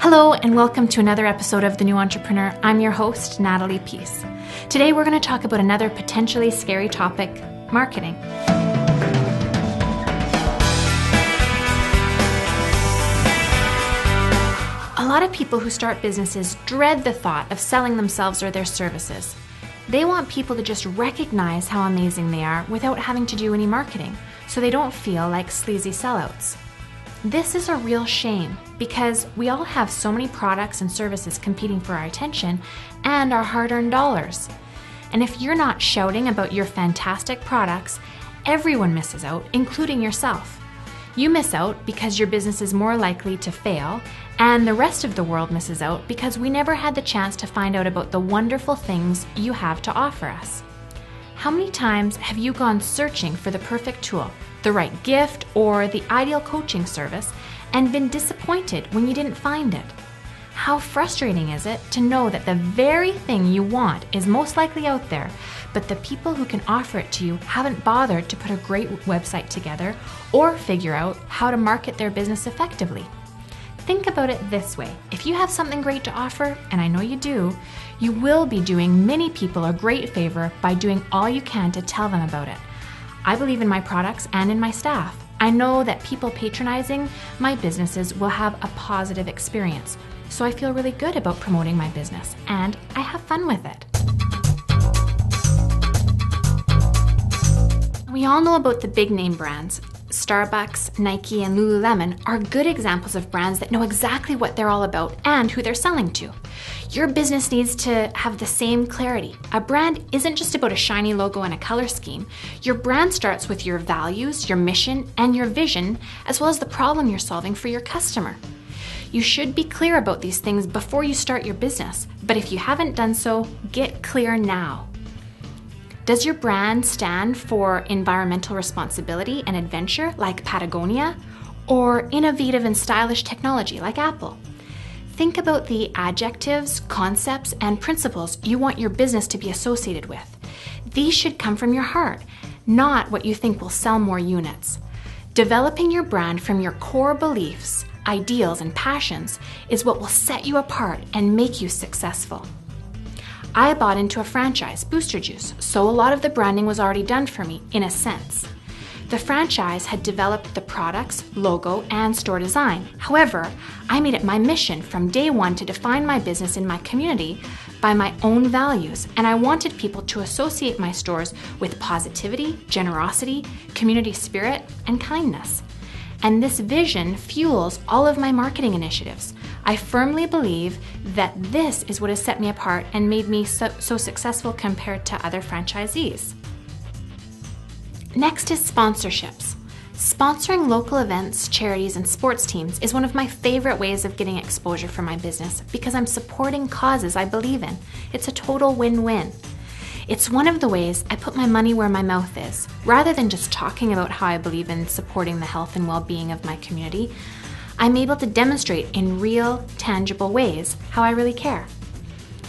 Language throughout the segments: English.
Hello and welcome to another episode of The New Entrepreneur. I'm your host, Natalie Peace. Today we're going to talk about another potentially scary topic, marketing. A lot of people who start businesses dread the thought of selling themselves or their services. They want people to just recognize how amazing they are without having to do any marketing, so they don't feel like sleazy sellouts. This is a real shame because we all have so many products and services competing for our attention and our hard-earned dollars. And if you're not shouting about your fantastic products, everyone misses out, including yourself. You miss out because your business is more likely to fail, and the rest of the world misses out because we never had the chance to find out about the wonderful things you have to offer us. How many times have you gone searching for the perfect tool, the right gift, or the ideal coaching service, and been disappointed when you didn't find it? How frustrating is it to know that the very thing you want is most likely out there, but the people who can offer it to you haven't bothered to put a great website together or figure out how to market their business effectively? Think about it this way. If you have something great to offer, and I know you do, you will be doing many people a great favor by doing all you can to tell them about it. I believe in my products and in my staff. I know that people patronizing my businesses will have a positive experience, so I feel really good about promoting my business, and I have fun with it. We all know about the big name brands. Starbucks, Nike, and Lululemon are good examples of brands that know exactly what they're all about and who they're selling to. Your business needs to have the same clarity. A brand isn't just about a shiny logo and a color scheme. Your brand starts with your values, your mission, and your vision, as well as the problem you're solving for your customer. You should be clear about these things before you start your business, but if you haven't done so, get clear now. Does your brand stand for environmental responsibility and adventure like Patagonia, or innovative and stylish technology like Apple? Think about the adjectives, concepts, and principles you want your business to be associated with. These should come from your heart, not what you think will sell more units. Developing your brand from your core beliefs, ideals, and passions is what will set you apart and make you successful. I bought into a franchise, Booster Juice, so a lot of the branding was already done for me, in a sense. The franchise had developed the products, logo, and store design. However, I made it my mission from day one to define my business in my community by my own values, and I wanted people to associate my stores with positivity, generosity, community spirit, and kindness. And this vision fuels all of my marketing initiatives. I firmly believe that this is what has set me apart and made me so successful compared to other franchisees. Next is sponsorships. Sponsoring local events, charities, and sports teams is one of my favorite ways of getting exposure for my business because I'm supporting causes I believe in. It's a total win-win. It's one of the ways I put my money where my mouth is. Rather than just talking about how I believe in supporting the health and well-being of my community, I'm able to demonstrate in real, tangible ways how I really care.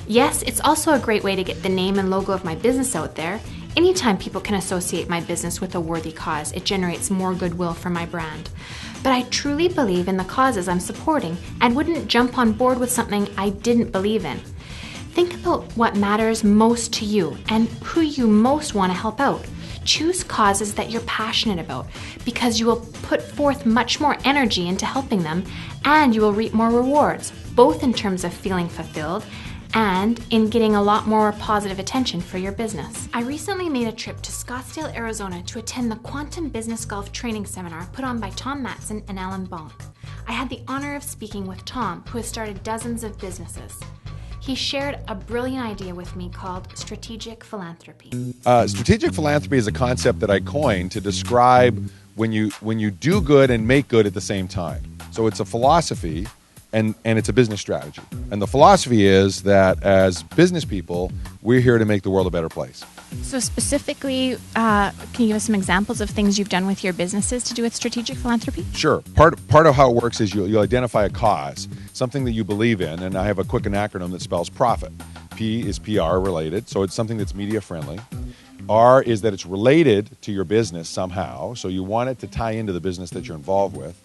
Yes, it's also a great way to get the name and logo of my business out there. Anytime people can associate my business with a worthy cause, it generates more goodwill for my brand. But I truly believe in the causes I'm supporting and wouldn't jump on board with something I didn't believe in. Think about what matters most to you and who you most want to help out. Choose causes that you're passionate about because you will put forth much more energy into helping them and you will reap more rewards, both in terms of feeling fulfilled and in getting a lot more positive attention for your business. I recently made a trip to Scottsdale, Arizona to attend the Quantum Business Golf Training Seminar put on by Tom Matson and Alan Bonk. I had the honor of speaking with Tom, who has started dozens of businesses. He shared a brilliant idea with me called strategic philanthropy. Strategic philanthropy is a concept that I coined to describe when you do good and make good at the same time. So it's a philosophy and it's a business strategy. And the philosophy is that as business people, we're here to make the world a better place. So specifically, can you give us some examples of things you've done with your businesses to do with strategic philanthropy? Sure. Part of how it works is you identify a cause, something that you believe in, and I have a quick acronym that spells PROFIT. P is PR related, so it's something that's media friendly. R is that it's related to your business somehow, so you want it to tie into the business that you're involved with.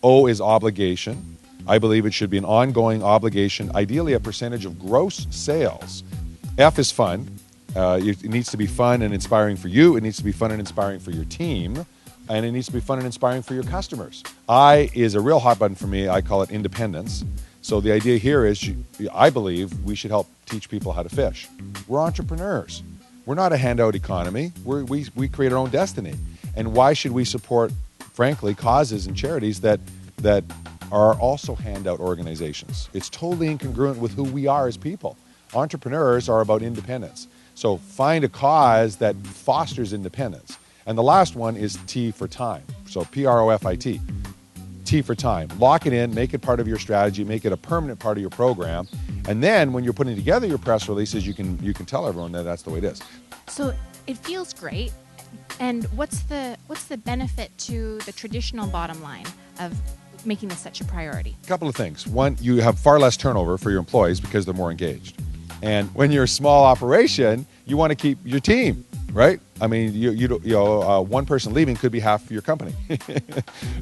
O is obligation. I believe it should be an ongoing obligation, ideally a percentage of gross sales. F is fun. It needs to be fun and inspiring for you. It needs to be fun and inspiring for your team. And it needs to be fun and inspiring for your customers. I is a real hot button for me. I call it independence. So the idea here is, I believe we should help teach people how to fish. We're entrepreneurs. We're not a handout economy. We create our own destiny. And why should we support, frankly, causes and charities that are also handout organizations? It's totally incongruent with who we are as people. Entrepreneurs are about independence. So find a cause that fosters independence. And the last one is T for time. So PROFIT. T for time. Lock it in, make it part of your strategy, make it a permanent part of your program. And then when you're putting together your press releases, you can tell everyone that that's the way it is. So it feels great. And what's the benefit to the traditional bottom line of making this such a priority? A couple of things. One, you have far less turnover for your employees because they're more engaged. And when you're a small operation, you want to keep your team, right? I mean, one person leaving could be half your company.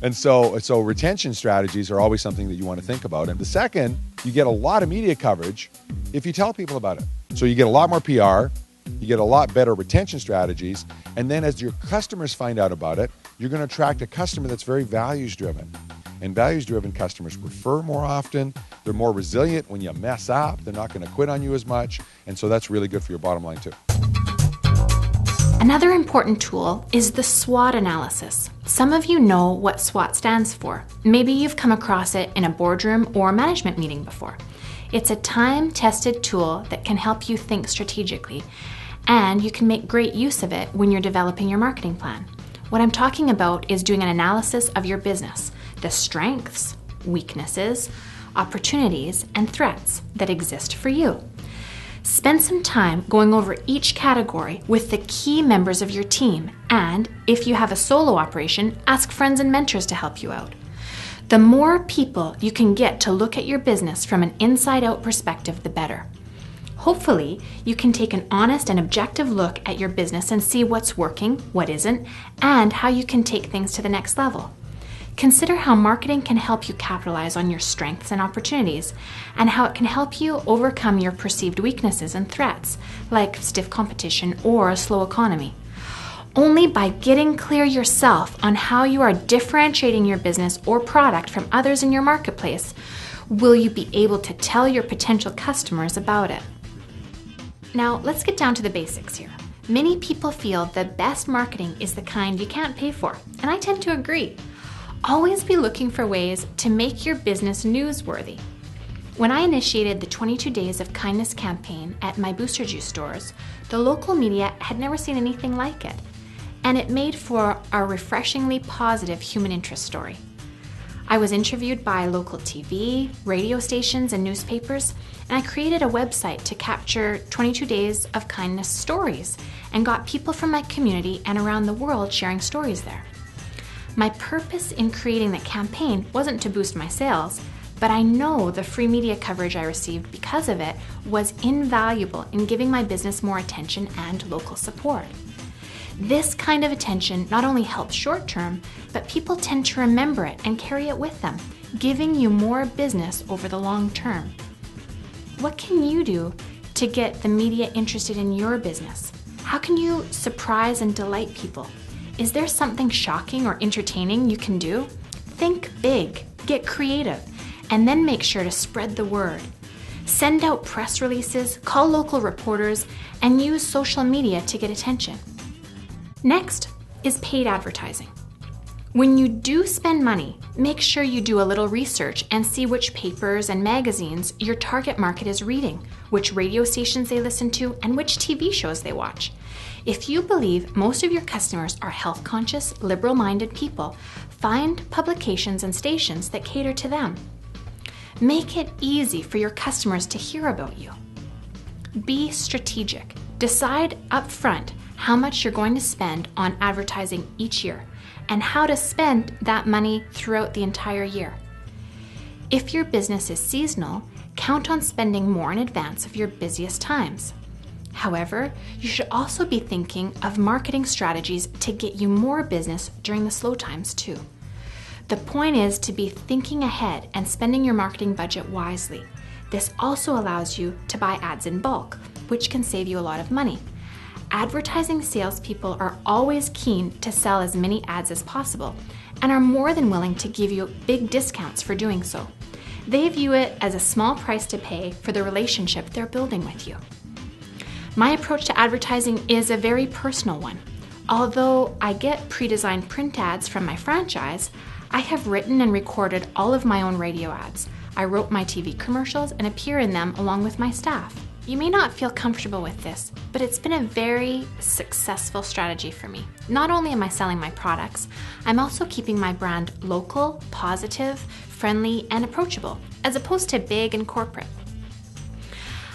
And so retention strategies are always something that you want to think about. And the second, you get a lot of media coverage if you tell people about it. So you get a lot more PR, you get a lot better retention strategies, and then as your customers find out about it, you're going to attract a customer that's very values-driven. And values-driven customers refer more often. They're more resilient when you mess up. They're not going to quit on you as much. And so that's really good for your bottom line too. Another important tool is the SWOT analysis. Some of you know what SWOT stands for. Maybe you've come across it in a boardroom or management meeting before. It's a time-tested tool that can help you think strategically, and you can make great use of it when you're developing your marketing plan. What I'm talking about is doing an analysis of your business, the strengths, weaknesses, opportunities, and threats that exist for you. Spend some time going over each category with the key members of your team, and if you have a solo operation, ask friends and mentors to help you out. The more people you can get to look at your business from an inside-out perspective, the better. Hopefully, you can take an honest and objective look at your business and see what's working, what isn't, and how you can take things to the next level. Consider how marketing can help you capitalize on your strengths and opportunities, and how it can help you overcome your perceived weaknesses and threats, like stiff competition or a slow economy. Only by getting clear yourself on how you are differentiating your business or product from others in your marketplace will you be able to tell your potential customers about it. Now, let's get down to the basics here. Many people feel the best marketing is the kind you can't pay for, and I tend to agree. Always be looking for ways to make your business newsworthy. When I initiated the 22 Days of Kindness campaign at my Booster Juice stores, the local media had never seen anything like it, and it made for a refreshingly positive human interest story. I was interviewed by local TV, radio stations, and newspapers, and I created a website to capture 22 Days of Kindness stories and got people from my community and around the world sharing stories there. My purpose in creating the campaign wasn't to boost my sales, but I know the free media coverage I received because of it was invaluable in giving my business more attention and local support. This kind of attention not only helps short term, but people tend to remember it and carry it with them, giving you more business over the long term. What can you do to get the media interested in your business? How can you surprise and delight people? Is there something shocking or entertaining you can do? Think big, get creative, and then make sure to spread the word. Send out press releases, call local reporters, and use social media to get attention. Next is paid advertising. When you do spend money, make sure you do a little research and see which papers and magazines your target market is reading, which radio stations they listen to, and which TV shows they watch. If you believe most of your customers are health-conscious, liberal-minded people, find publications and stations that cater to them. Make it easy for your customers to hear about you. Be strategic. Decide up front how much you're going to spend on advertising each year and how to spend that money throughout the entire year. If your business is seasonal, count on spending more in advance of your busiest times. However, you should also be thinking of marketing strategies to get you more business during the slow times too. The point is to be thinking ahead and spending your marketing budget wisely. This also allows you to buy ads in bulk, which can save you a lot of money. Advertising salespeople are always keen to sell as many ads as possible and are more than willing to give you big discounts for doing so. They view it as a small price to pay for the relationship they're building with you. My approach to advertising is a very personal one. Although I get pre-designed print ads from my franchise, I have written and recorded all of my own radio ads. I wrote my TV commercials and appear in them along with my staff. You may not feel comfortable with this, but it's been a very successful strategy for me. Not only am I selling my products, I'm also keeping my brand local, positive, friendly, and approachable, as opposed to big and corporate.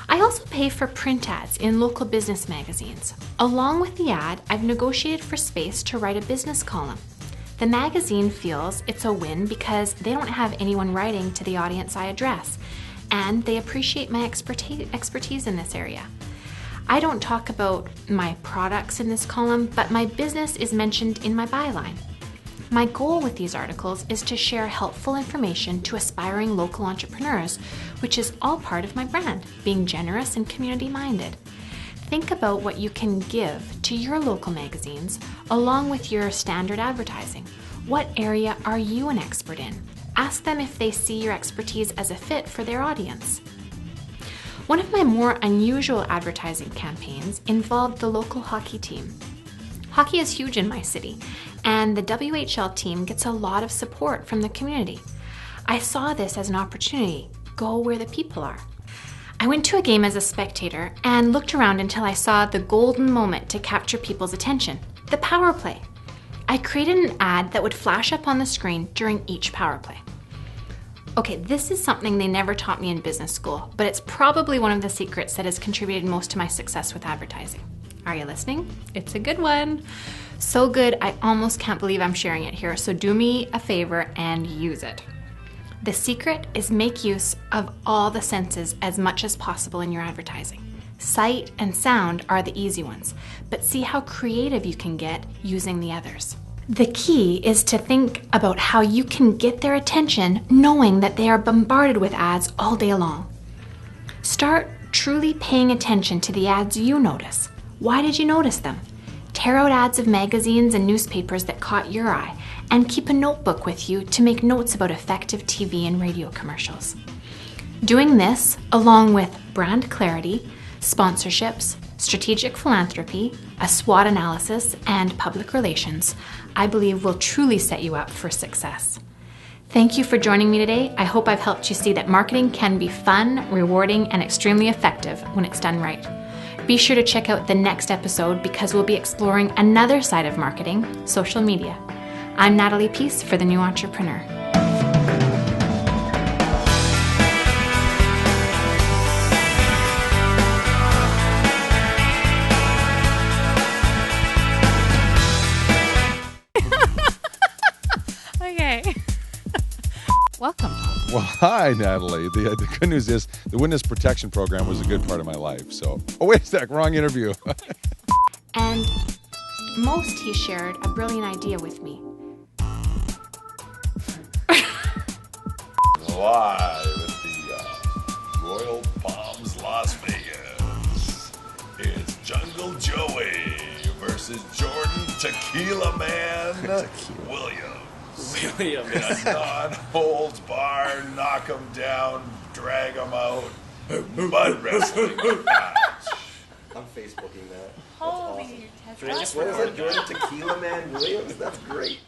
I also pay for print ads in local business magazines. Along with the ad, I've negotiated for space to write a business column. The magazine feels it's a win because they don't have anyone writing to the audience I address, and they appreciate my expertise in this area. I don't talk about my products in this column, but my business is mentioned in my byline. My goal with these articles is to share helpful information to aspiring local entrepreneurs, which is all part of my brand, being generous and community-minded. Think about what you can give to your local magazines along with your standard advertising. What area are you an expert in? Ask them if they see your expertise as a fit for their audience. One of my more unusual advertising campaigns involved the local hockey team. Hockey is huge in my city, and the WHL team gets a lot of support from the community. I saw this as an opportunity. Go where the people are. I went to a game as a spectator and looked around until I saw the golden moment to capture people's attention, the power play. I created an ad that would flash up on the screen during each power play. Okay, this is something they never taught me in business school, but it's probably one of the secrets that has contributed most to my success with advertising. Are you listening? It's a good one. So good, I almost can't believe I'm sharing it here, so do me a favor and use it. The secret is make use of all the senses as much as possible in your advertising. Sight and sound are the easy ones, but see how creative you can get using the others. The key is to think about how you can get their attention knowing that they are bombarded with ads all day long. Start truly paying attention to the ads you notice. Why did you notice them? Tear out ads of magazines and newspapers that caught your eye, and keep a notebook with you to make notes about effective TV and radio commercials. Doing this, along with brand clarity, sponsorships, strategic philanthropy, a SWOT analysis, and public relations, I believe will truly set you up for success. Thank you for joining me today. I hope I've helped you see that marketing can be fun, rewarding, and extremely effective when it's done right. Be sure to check out the next episode because we'll be exploring another side of marketing, social media. I'm Natalie Peace for The New Entrepreneur. Okay. Welcome. Well, hi, Natalie. The good news is the witness protection program was a good part of my life. So, oh, wait a sec, wrong interview. And most he shared a brilliant idea with me. Live at the Royal Palms, Las Vegas. It's Jungle Joey versus Jordan Tequila Man Williams. In a non-holds-bar, knock him down, drag him out, mud wrestling match. I'm Facebooking that. Holy What is it, Jordan Tequila Man Williams? That's great.